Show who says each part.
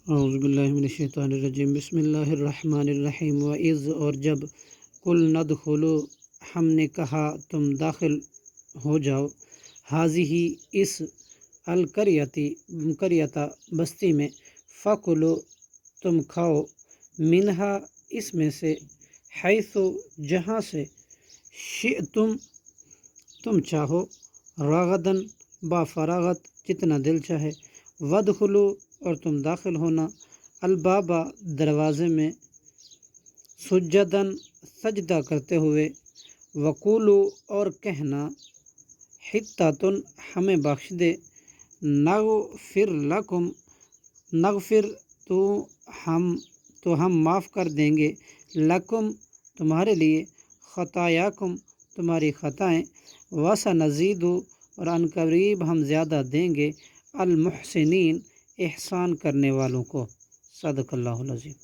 Speaker 1: اعوذ باللہ من الشیطان الرجیم، بسم اللہ الرحمن الرحیم۔ وَإِذْ، اور جب، قُلْنَا ادْخُلُوا، ہم نے کہا تم داخل ہو جاؤ، ہذہ، اس، القریۃ بستی میں، فَکُلُوا، تم کھاؤ، منہا، اس میں سے، حیث، جہاں سے، شئتم، تم چاہو، رغداً، با فراغت، جتنا دل چاہے، وادخلوا، اور تم داخل ہونا، الباب، دروازے میں، سجداً، سجدہ کرتے ہوئے، وقولوا، اور کہنا، حطۃ، ہمیں بخش دے، نغفر لکم، نغفر، تو ہم معاف کر دیں گے، لکم، تمہارے لیے، خطایاکم، تمہاری خطائیں، وسنزید، اور عن قریب ہم زیادہ دیں گے، المحسنین، احسان کرنے والوں کو۔ صدق اللہ العظیم۔